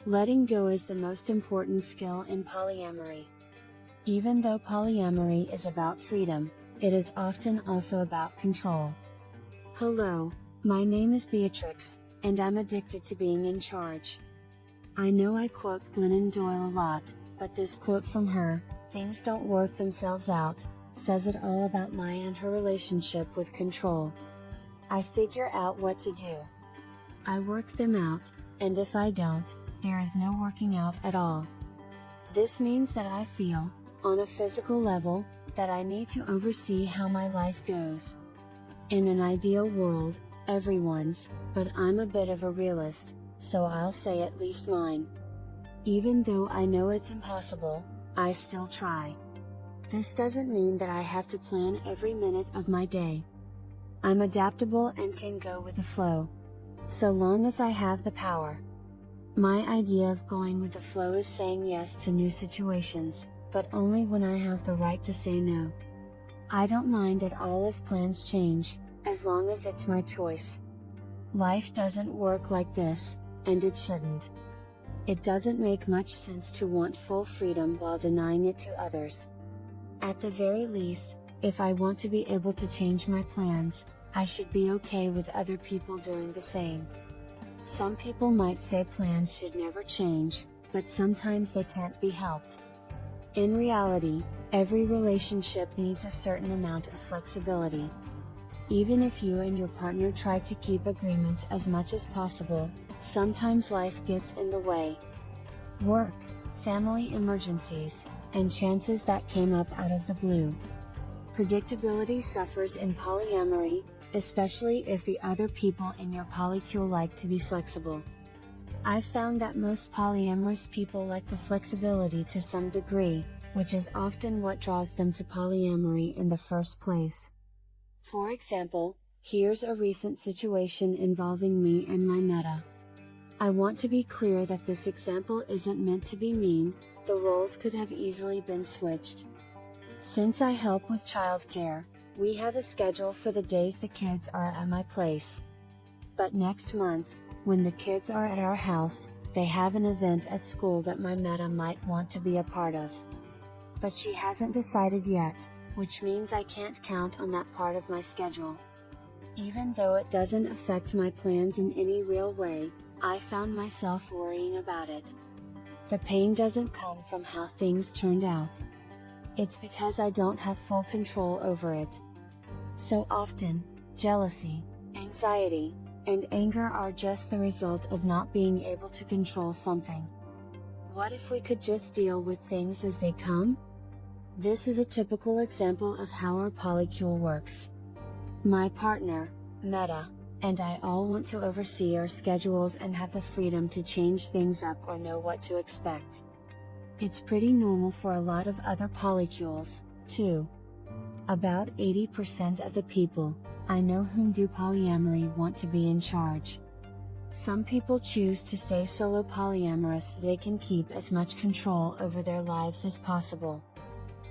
Letting go is the most important skill in polyamory. Even though polyamory is about freedom, it is often also about control. Hello, my name is Beatrix, and I'm addicted to being in charge. I know I quote Glennon Doyle a lot, but this quote from her, "Things don't work themselves out," says it all about my and her relationship with control. I figure out what to do. I work them out, and if I don't, there is no working out at all. This means that I feel, on a physical level, that I need to oversee how my life goes. In an ideal world, everyone's, but I'm a bit of a realist, so I'll say at least mine. Even though I know it's impossible, I still try. This doesn't mean that I have to plan every minute of my day. I'm adaptable and can go with the flow. So long as I have the power. My idea of going with the flow is saying yes to new situations, but only when I have the right to say no. I don't mind at all if plans change, as long as it's my choice. Life doesn't work like this, and it shouldn't. It doesn't make much sense to want full freedom while denying it to others. At the very least, if I want to be able to change my plans, I should be okay with other people doing the same. Some people might say plans should never change, but sometimes they can't be helped. In reality, every relationship needs a certain amount of flexibility. Even if you and your partner try to keep agreements as much as possible, sometimes life gets in the way. Work, family emergencies, and chances that came up out of the blue. Predictability suffers in polyamory, especially if the other people in your polycule like to be flexible. I've found that most polyamorous people like the flexibility to some degree, which is often what draws them to polyamory in the first place. For example, here's a recent situation involving me and my meta. I want to be clear that this example isn't meant to be mean, the roles could have easily been switched. Since I help with childcare, we have a schedule for the days the kids are at my place. But next month, when the kids are at our house, they have an event at school that my meta might want to be a part of. But she hasn't decided yet, which means I can't count on that part of my schedule. Even though it doesn't affect my plans in any real way, I found myself worrying about it. The pain doesn't come from how things turned out. It's because I don't have full control over it. So often, jealousy, anxiety, and anger are just the result of not being able to control something. What if we could just deal with things as they come? This is a typical example of how our polycule works. My partner, Meta, and I all want to oversee our schedules and have the freedom to change things up or know what to expect. It's pretty normal for a lot of other polycules, too. About 80% of the people I know whom do polyamory want to be in charge. Some people choose to stay solo polyamorous so they can keep as much control over their lives as possible.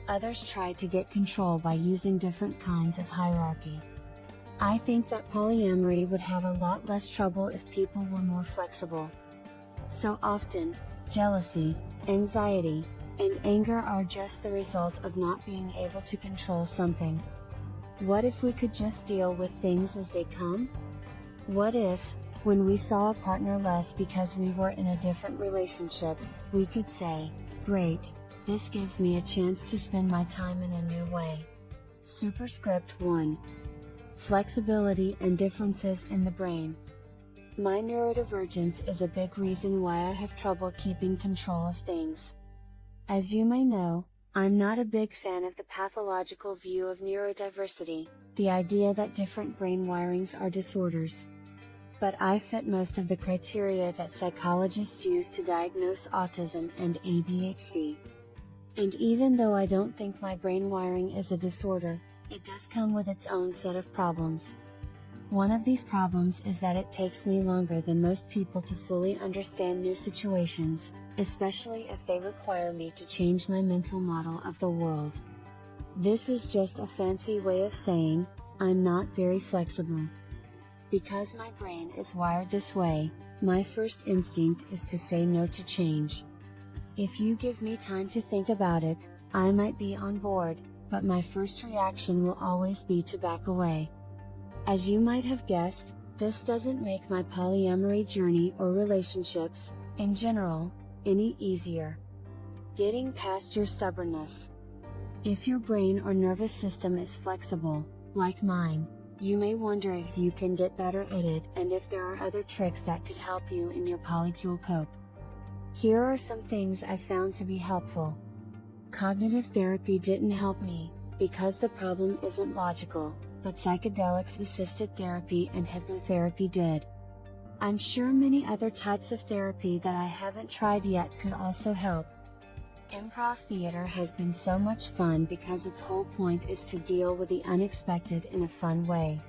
Others try to get control by using different kinds of hierarchy. I think that polyamory would have a lot less trouble if people were more flexible. So often, jealousy, anxiety, and anger are just the result of not being able to control something. What if we could just deal with things as they come? What if, when we saw a partner less because we were in a different relationship, we could say, "Great, this gives me a chance to spend my time in a new way." Superscript 1. Flexibility and differences in the brain. My neurodivergence is a big reason why I have trouble keeping control of things. As you may know, I'm not a big fan of the pathological view of neurodiversity, the idea that different brain wirings are disorders. But I fit most of the criteria that psychologists use to diagnose autism and ADHD. And even though I don't think my brain wiring is a disorder, it does come with its own set of problems. One of these problems is that it takes me longer than most people to fully understand new situations, especially if they require me to change my mental model of the world. This is just a fancy way of saying, I'm not very flexible. Because my brain is wired this way, my first instinct is to say no to change. If you give me time to think about it, I might be on board, but my first reaction will always be to back away. As you might have guessed, this doesn't make my polyamory journey or relationships, in general, any easier. Getting past your stubbornness. If your brain or nervous system is flexible, like mine, you may wonder if you can get better at it and if there are other tricks that could help you in your polycule cope. Here are some things I found to be helpful. Cognitive therapy didn't help me, because the problem isn't logical, but psychedelics-assisted therapy and hypnotherapy did. I'm sure many other types of therapy that I haven't tried yet could also help. Improv theater has been so much fun because its whole point is to deal with the unexpected in a fun way.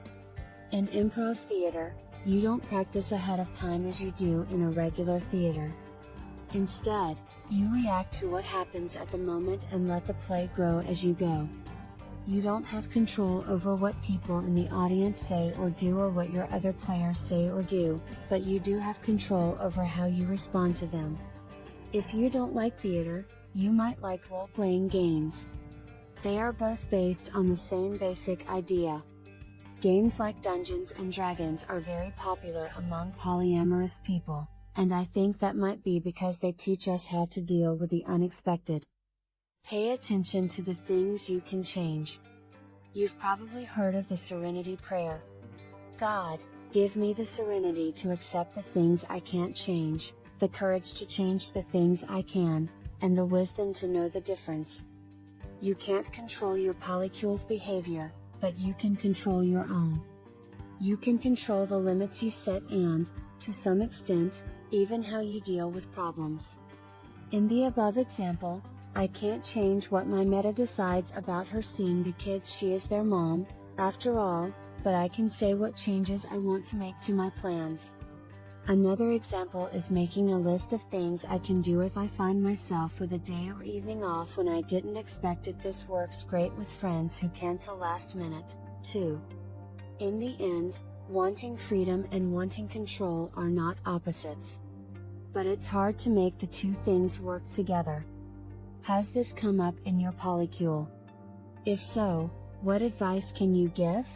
In improv theater, you don't practice ahead of time as you do in a regular theater. Instead, you react to what happens at the moment and let the play grow as you go. You don't have control over what people in the audience say or do or what your other players say or do, but you do have control over how you respond to them. If you don't like theater, you might like role-playing games. They are both based on the same basic idea. Games like Dungeons and Dragons are very popular among polyamorous people, and I think that might be because they teach us how to deal with the unexpected. Pay attention to the things you can change. You've probably heard of the Serenity Prayer. God, give me the serenity to accept the things I can't change, the courage to change the things I can, and the wisdom to know the difference. You can't control your polycule's behavior, but you can control your own. You can control the limits you set and, to some extent, even how you deal with problems. In the above example, I can't change what my meta decides about her seeing the kids. She is their mom, after all, but I can say what changes I want to make to my plans. Another example is making a list of things I can do if I find myself with a day or evening off when I didn't expect it. This works great with friends who cancel last minute, too. In the end, wanting freedom and wanting control are not opposites. But it's hard to make the two things work together. Has this come up in your polycule? If so, what advice can you give?